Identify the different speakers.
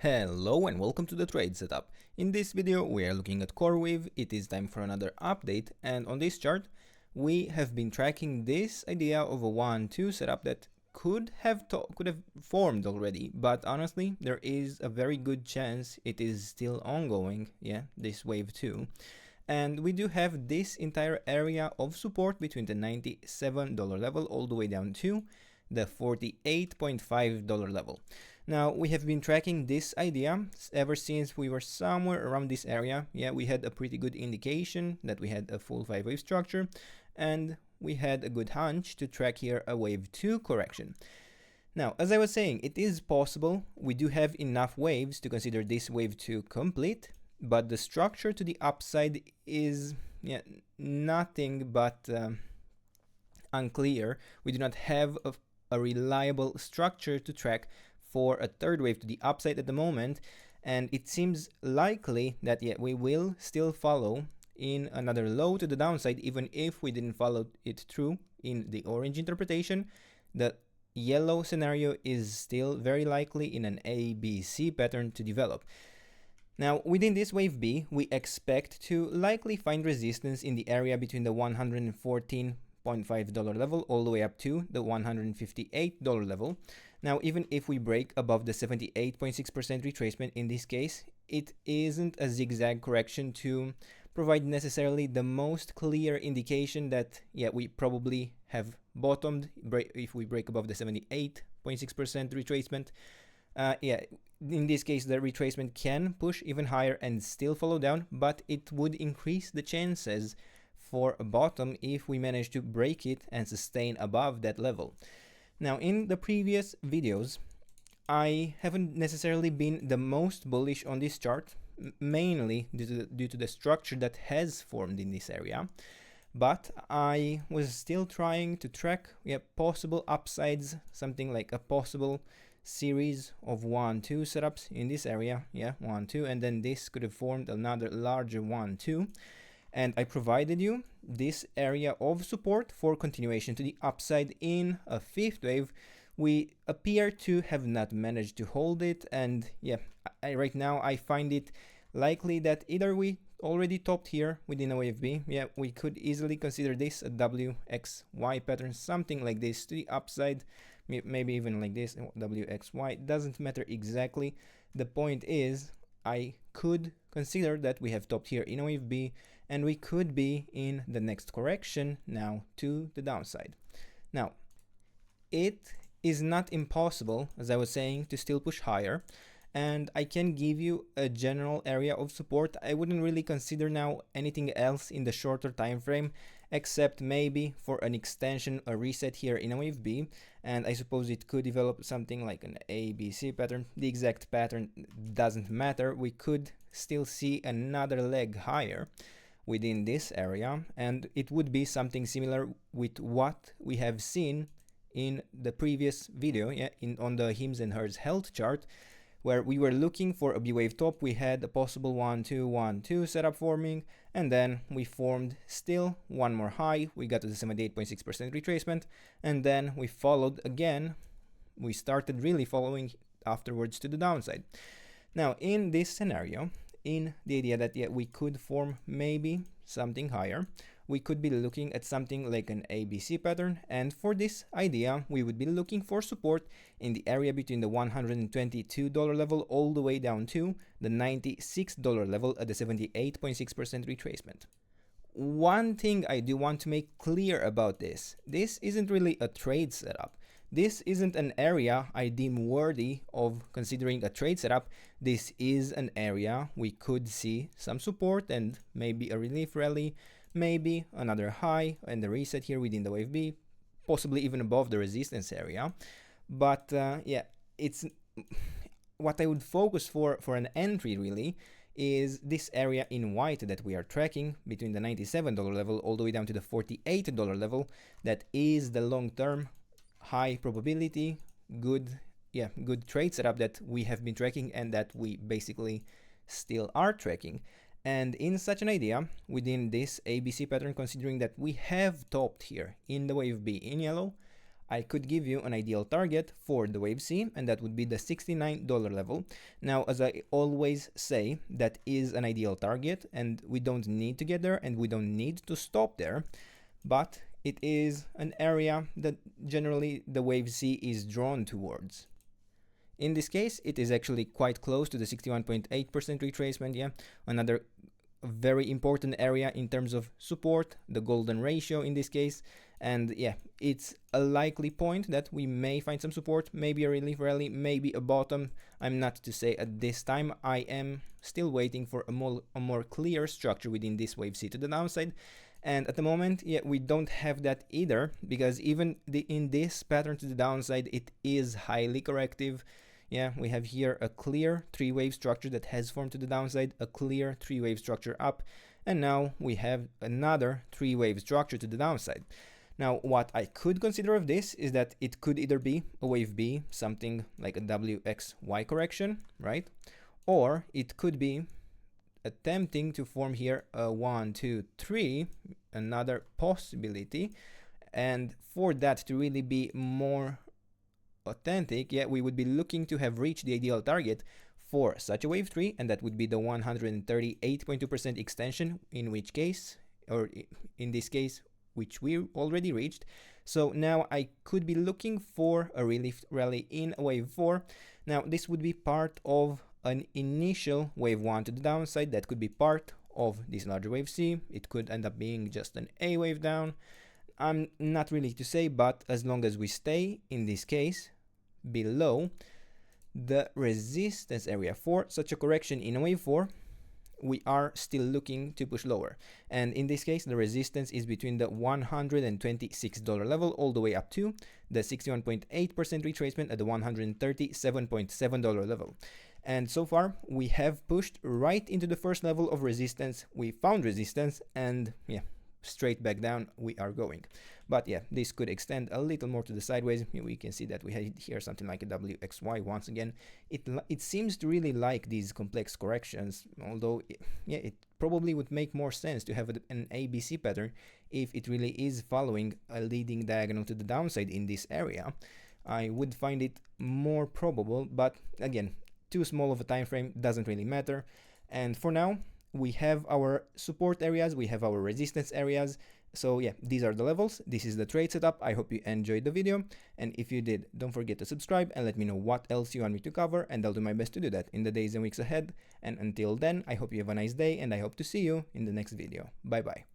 Speaker 1: Hello and welcome to the trade setup. In this video we are looking at CoreWeave. It is time for another update, and on this chart we have been tracking this idea of a 1-2 setup that could have formed already, but honestly there is a very good chance it is still ongoing, this wave 2. And we do have this entire area of support between the $97 level all the way down to the $48.5 level. Now, we have been tracking this idea ever since we were somewhere around this area. We had a pretty good indication that we had a full 5-wave structure, and we had a good hunch to track here a wave 2 correction. Now, as I was saying, it is possible we do have enough waves to consider this wave 2 complete, but the structure to the upside is nothing but unclear. We do not have a reliable structure to track for a third wave to the upside at the moment, and it seems likely that we will still follow in another low to the downside, even if we didn't follow it through in the orange interpretation. The yellow scenario is still very likely in an ABC pattern to develop. Now, within this wave B, we expect to likely find resistance in the area between the $114.5 level all the way up to the $158 level. Now, even if we break above the 78.6% retracement in this case, it isn't a zigzag correction to provide necessarily the most clear indication that, we probably have bottomed if we break above the 78.6% retracement. In this case, the retracement can push even higher and still follow down, but it would increase the chances for a bottom if we manage to break it and sustain above that level. Now, in the previous videos, I haven't necessarily been the most bullish on this chart, mainly due to the structure that has formed in this area, but I was still trying to track possible upsides, something like a possible series of 1-2 setups in this area, 1-2, and then this could have formed another larger 1-2. And I provided you this area of support for continuation to the upside in a fifth wave. We appear to have not managed to hold it, and right now I find it likely that either we already topped here within a wave B. We could easily consider this a WXY pattern, something like this to the upside, maybe even like this, WXY, doesn't matter exactly. The point is, I could consider that we have topped here in a wave B, and we could be in the next correction now to the downside. Now, it is not impossible, as I was saying, to still push higher, and I can give you a general area of support. I wouldn't really consider now anything else in the shorter time frame, except maybe for an extension, a reset here in a wave B, and I suppose it could develop something like an ABC pattern. The exact pattern doesn't matter. We could still see another leg higher within this area, and it would be something similar with what we have seen in the previous video, on the Hims and Hers health chart, where we were looking for a B wave top. We had a possible 1-2 setup forming, and then we formed still one more high. We got to the 78.6% retracement, and then we followed again. We started really following afterwards to the downside. Now, in this scenario, in the idea that we could form maybe something higher, we could be looking at something like an ABC pattern, and for this idea we would be looking for support in the area between the $122 level all the way down to the $96 level at the 78.6% retracement. One thing I do want to make clear about this isn't really a trade setup. This isn't an area I deem worthy of considering a trade setup. This is an area we could see some support and maybe a relief rally, maybe another high and a reset here within the wave B, possibly even above the resistance area. But it's what I would focus for an entry really is this area in white that we are tracking between the $97 level all the way down to the $48 level. That is the long-term high probability good trade setup that we have been tracking and that we basically still are tracking. And in such an idea, within this ABC pattern, considering that we have topped here in the wave B in yellow, I could give you an ideal target for the wave C, and that would be the $69 level. Now, as I always say, that is an ideal target, and we don't need to get there, and we don't need to stop there, but it is an area that generally the wave C is drawn towards. In this case, it is actually quite close to the 61.8% retracement, yeah, another very important area in terms of support, the golden ratio in this case, and yeah, it's a likely point that we may find some support, maybe a relief rally, maybe a bottom. I'm not to say at this time. I am still waiting for a more clear structure within this wave C to the downside, and at the moment, yeah, we don't have that either, because even in this pattern to the downside, it is highly corrective. Yeah, we have here a clear three-wave structure that has formed to the downside, a clear three-wave structure up, and now we have another three-wave structure to the downside. Now, what I could consider of this is that it could either be a wave B, something like a WXY correction, right? Or it could be attempting to form here a 1, 2, 3, another possibility, and for that to really be more authentic, yeah, we would be looking to have reached the ideal target for such a wave 3, and that would be the 138.2% extension, in which case, or in this case, which we already reached. So now I could be looking for a relief rally in a wave 4. Now this would be part of an initial wave 1 to the downside, that could be part of this larger wave C. It could end up being just an A wave down. I'm not really to say, but as long as we stay, in this case, below the resistance area for such a correction in a wave 4, we are still looking to push lower. And in this case, the resistance is between the $126 level all the way up to the 61.8% retracement at the $137.7 level. And so far, we have pushed right into the first level of resistance. We found resistance, and yeah, straight back down we are going. But yeah, this could extend a little more to the sideways. We can see that we had here something like a WXY once again. It seems to really like these complex corrections, although it probably would make more sense to have an ABC pattern if it really is following a leading diagonal to the downside in this area. I would find it more probable, but again, too small of a time frame doesn't really matter. And for now, we have our support areas, we have our resistance areas. So yeah, these are the levels. This is the trade setup. I hope you enjoyed the video, and if you did, don't forget to subscribe and let me know what else you want me to cover, and I'll do my best to do that in the days and weeks ahead. And until then, I hope you have a nice day, and I hope to see you in the next video. Bye bye.